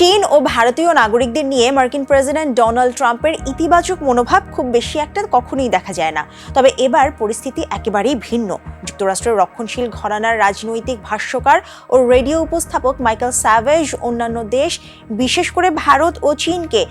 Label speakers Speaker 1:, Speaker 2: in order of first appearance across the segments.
Speaker 1: চীন ও ভারতীয় নাগরিকদের নিয়ে মার্কিন প্রেসিডেন্ট ডোনাল্ড ট্রাম্পের ইতিবাচক মনোভাব খুব বেশি একটা কখনোই দেখা যায় না। তবে এবার পরিস্থিতি একেবারেই ভিন্ন। যুক্তরাষ্ট্রের রক্ষণশীল ঘরানার রাজনৈতিক ভাষ্যকার ও রেডিও উপস্থাপক মাইকেল স্যাভেজ অন্যান্য দেশ, বিশেষ করে ভারত ও চীনকে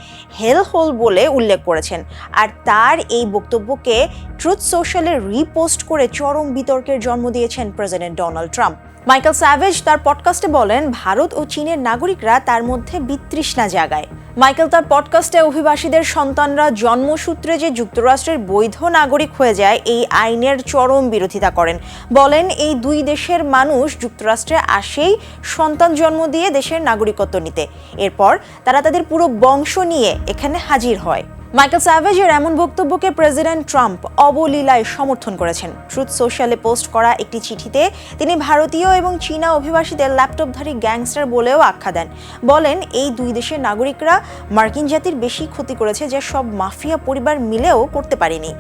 Speaker 1: হেলহোল বলে উল্লেখ করেছেন। আর তার এই বক্তব্যকে ট্রুথ সোশ্যালে রিপোস্ট করে চরম বিতর্কের জন্ম দিয়েছেন president Donald Trump. Michael savage তার পডকাস্টে বলেন, ভারত ও চীনের নাগরিকরা তার মধ্যে বিতৃষ্ণা জাগায়। মাইকেল তার পডকাস্টে অভিবাসীদের সন্তানরা জন্মসূত্রে যে যুক্তরাষ্ট্রের বৈধ নাগরিক হয়ে যায় এই আইনের চরম বিরোধিতা করেন। বলেন, এই দুই দেশের মানুষ যুক্তরাষ্ট্রে আসেই সন্তান জন্ম দিয়ে দেশের নাগরিকত্ব নিতে, এরপর তারা তাদের পুরো বংশ নিয়ে এখানে হাজির হয়। মাইকেল স্যাভেজের এমন বক্তব্যকে প্রেসিডেন্ট ট্রাম্প অবলীলায় সমর্থন করেছেন। ট্রুথ সোশ্যালে পোস্ট করা একটি চিঠিতে তিনি ভারতীয় এবং চীনা অভিবাসীদের ল্যাপটপধারী গ্যাংস্টার বলেও আখ্যা দেন। বলেন, এই দুই দেশের নাগরিকরা মার্কিন জাতির বেশি ক্ষতি করেছে যা সব মাফিয়া পরিবার মিলেও করতে পারেনি।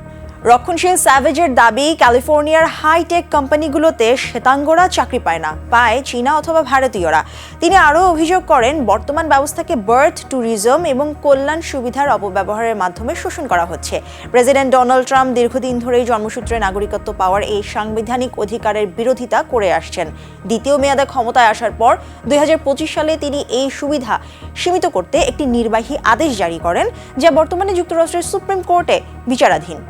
Speaker 1: রক্ষণশীল স্যাভেজের দাবি, ক্যালিফোর্নিয়ার হাইটেক কোম্পানিগুলোতে শ্বেতাঙ্গরা চাকরি পায় না, পায় চীনা অথবা ভারতীয়রা। তিনি আরও অভিযোগ করেন, বর্তমান ব্যবস্থাকে বার্থ ট্যুরিজম এবং কল্যাণ সুবিধার অপব্যবহারের মাধ্যমে শোষণ করা হচ্ছে। প্রেসিডেন্ট ডোনাল্ড ট্রাম্প দীর্ঘদিন ধরেই জন্মসূত্রে নাগরিকত্ব পাওয়ার এই সাংবিধানিক অধিকারের বিরোধিতা করে আসছেন। দ্বিতীয় মেয়াদে ক্ষমতায় আসার পর 2025 সালে তিনি এই সুবিধা সীমিত করতে একটি নির্বাহী আদেশ জারি করেন, যা বর্তমানে যুক্তরাষ্ট্রের সুপ্রিম কোর্টে বিচারাধীন।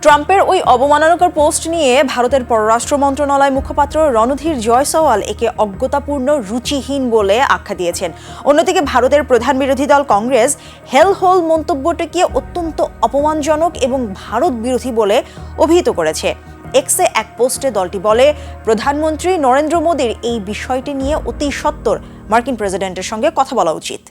Speaker 1: ট্রাম্পের ওই অবমাননাকর পোস্ট নিয়ে ভারতের পররাষ্ট্র মন্ত্রণালয় মুখপাত্র রণধীর জয়সওয়াল একে অজ্ঞতাপূর্ণ, রুচিহীন বলে আখ্যা দিয়েছেন। অন্যদিকে ভারতের প্রধান বিরোধী দল কংগ্রেস হেলহোল মন্তব্যটিকে অত্যন্ত অপমানজনক এবং ভারত বিরোধী বলে অভিহিত করেছে। এক্সে এক পোস্টে দলটি বলে, প্রধানমন্ত্রী নরেন্দ্র মোদীর এই বিষয়টি নিয়ে অতি সত্বর মার্কিন প্রেসিডেন্টের সঙ্গে কথা বলা উচিত।